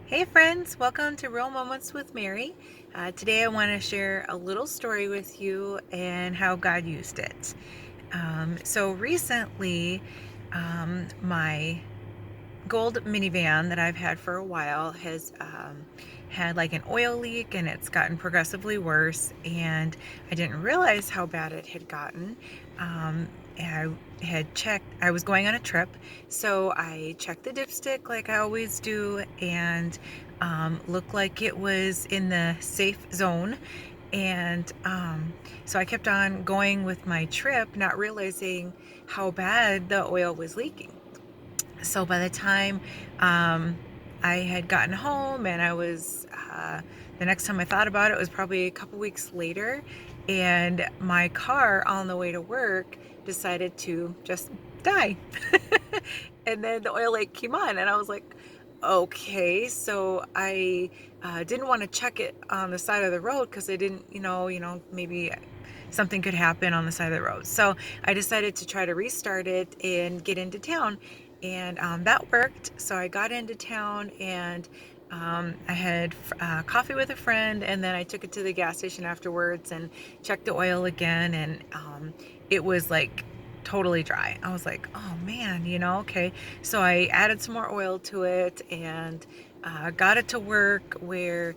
Hey friends, welcome to Real Moments with Mary. Today I want to share a little story with you and how God used it. So recently, my gold minivan that I've had for a while has had like an oil leak, and it's gotten progressively worse, and I didn't realize how bad it had gotten. And I had checked, I was going on a trip, so I checked the dipstick like I always do, and looked like it was in the safe zone. And so I kept on going with my trip, not realizing how bad the oil was leaking. So by the time um, I had gotten home, and the next time I thought about it was probably a couple weeks later, and my car on the way to work decided to just die. And then the oil leak came on, and I was like, okay. So I didn't want to check it on the side of the road because I didn't, maybe something could happen on the side of the road. So I decided to try to restart it and get into town, and that worked. So I got into town, and I had coffee with a friend, and then I took it to the gas station afterwards and checked the oil again, and it was like totally dry. I was like, oh man, okay. So I added some more oil to it, and got it to work where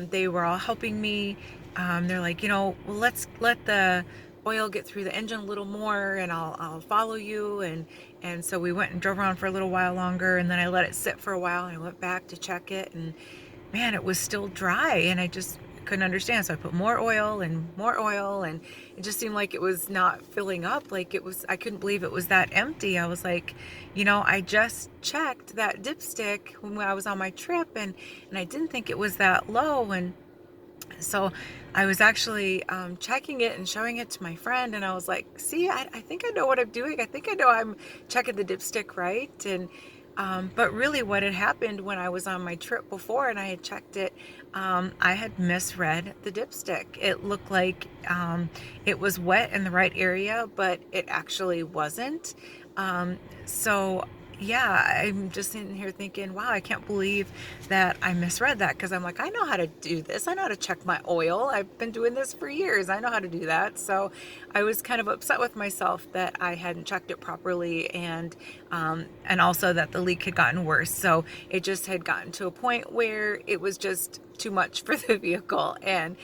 they were all helping me. They're like, well, let's let the oil get through the engine a little more, and I'll follow you. And so we went and drove around for a little while longer, and then I let it sit for a while, and I went back to check it, and man, it was still dry, and I just couldn't understand. So I put more oil and more oil, and it just seemed like it was not filling up. Like I couldn't believe it was that empty. I was like, I just checked that dipstick when I was on my trip, and I didn't think it was that low. And so I was actually checking it and showing it to my friend, and I was like, see, I think I know what I'm doing. I think I know I'm checking the dipstick right. And but really what had happened when I was on my trip before and I had checked it, I had misread the dipstick. It looked like it was wet in the right area, but it actually wasn't. Um, so yeah, I'm just sitting here thinking, wow, I can't believe that I misread that, because I'm like, I know how to do this. I know how to check my oil. I've been doing this for years. I know how to do that. So I was kind of upset with myself that I hadn't checked it properly, and also that the leak had gotten worse. So it just had gotten to a point where it was just too much for the vehicle, and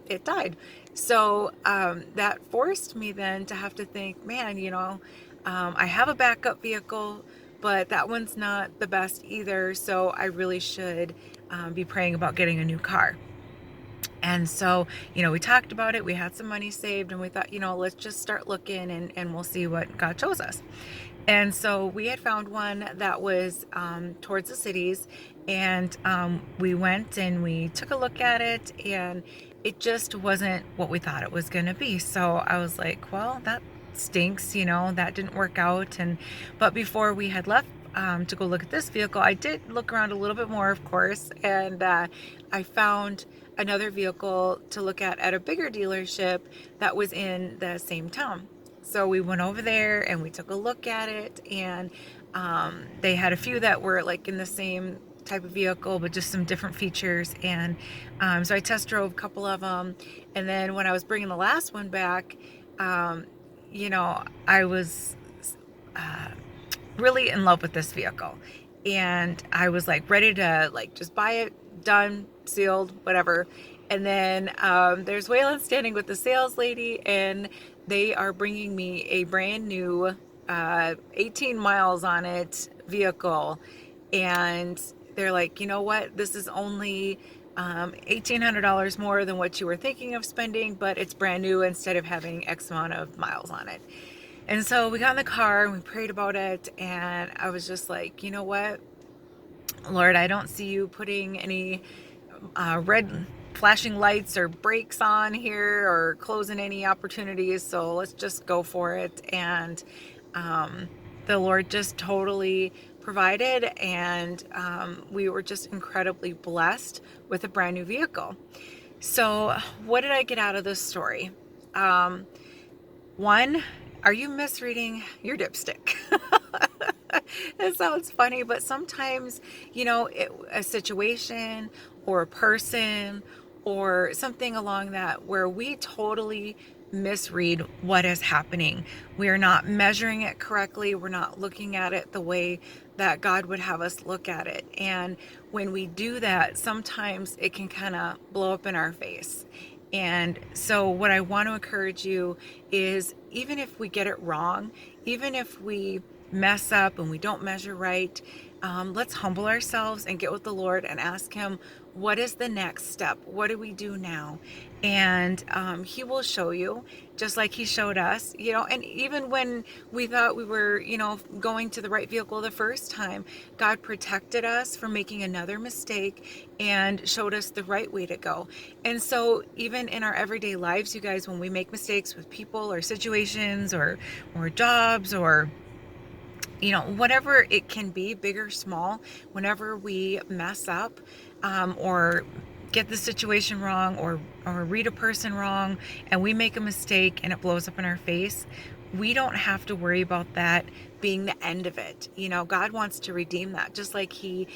it died. So that forced me then to have to think, man, I have a backup vehicle, but that one's not the best either. So I really should be praying about getting a new car. And so, we talked about it. We had some money saved, and we thought, let's just start looking, and we'll see what God shows us. And so we had found one that was towards the cities, and we went and we took a look at it, and it just wasn't what we thought it was going to be. So I was like, well, that stinks, that didn't work out. But before we had left to go look at this vehicle, I did look around a little bit more, of course, and I found another vehicle to look at a bigger dealership that was in the same town. So we went over there and we took a look at it, and they had a few that were like in the same type of vehicle, but just some different features. And so I test drove a couple of them. And then when I was bringing the last one back, um, I was uh, really in love with this vehicle. And I was like ready to like just buy it, done, sealed, whatever. And then there's Waylon standing with the sales lady, and they are bringing me a brand new 18 miles on it vehicle. And they're like, you know what? This is only $1,800 more than what you were thinking of spending, but it's brand new instead of having X amount of miles on it. And so we got in the car and we prayed about it, and I was just like, you know what, Lord, I don't see you putting any red flashing lights or brakes on here or closing any opportunities, so let's just go for it. And um, the Lord just totally provided, and we were just incredibly blessed with a brand new vehicle. So what did I get out of this story? Um, One, are you misreading your dipstick? It sounds funny, but sometimes, a situation or a person or something along that where we totally misread what is happening. We are not measuring it correctly. We're not looking at it the way that God would have us look at it. And when we do that, sometimes it can kind of blow up in our face. And so, what I want to encourage you is, even if we get it wrong, even if we mess up and we don't measure right, let's humble ourselves and get with the Lord and ask Him, what is the next step? What do we do now? And He will show you, just like He showed us, and even when we thought we were, going to the right vehicle the first time, God protected us from making another mistake and showed us the right way to go. And so, even in our everyday lives, you guys, when we make mistakes with people or situations or jobs or whatever it can be, big or small, whenever we mess up, or get the situation wrong, or read a person wrong, and we make a mistake and it blows up in our face, we don't have to worry about that being the end of it. God wants to redeem that, just like He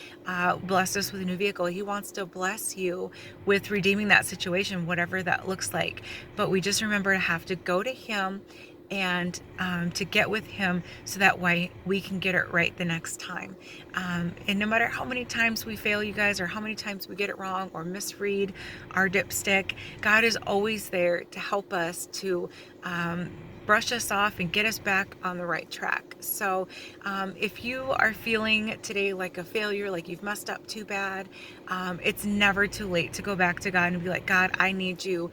blessed us with a new vehicle. He wants to bless you with redeeming that situation, whatever that looks like. But we just remember to have to go to Him and to get with Him, so that way we can get it right the next time. And no matter how many times we fail, you guys, or how many times we get it wrong or misread our dipstick, God is always there to help us, to brush us off and get us back on the right track. So if you are feeling today like a failure, like you've messed up too bad, it's never too late to go back to God and be like, God, I need you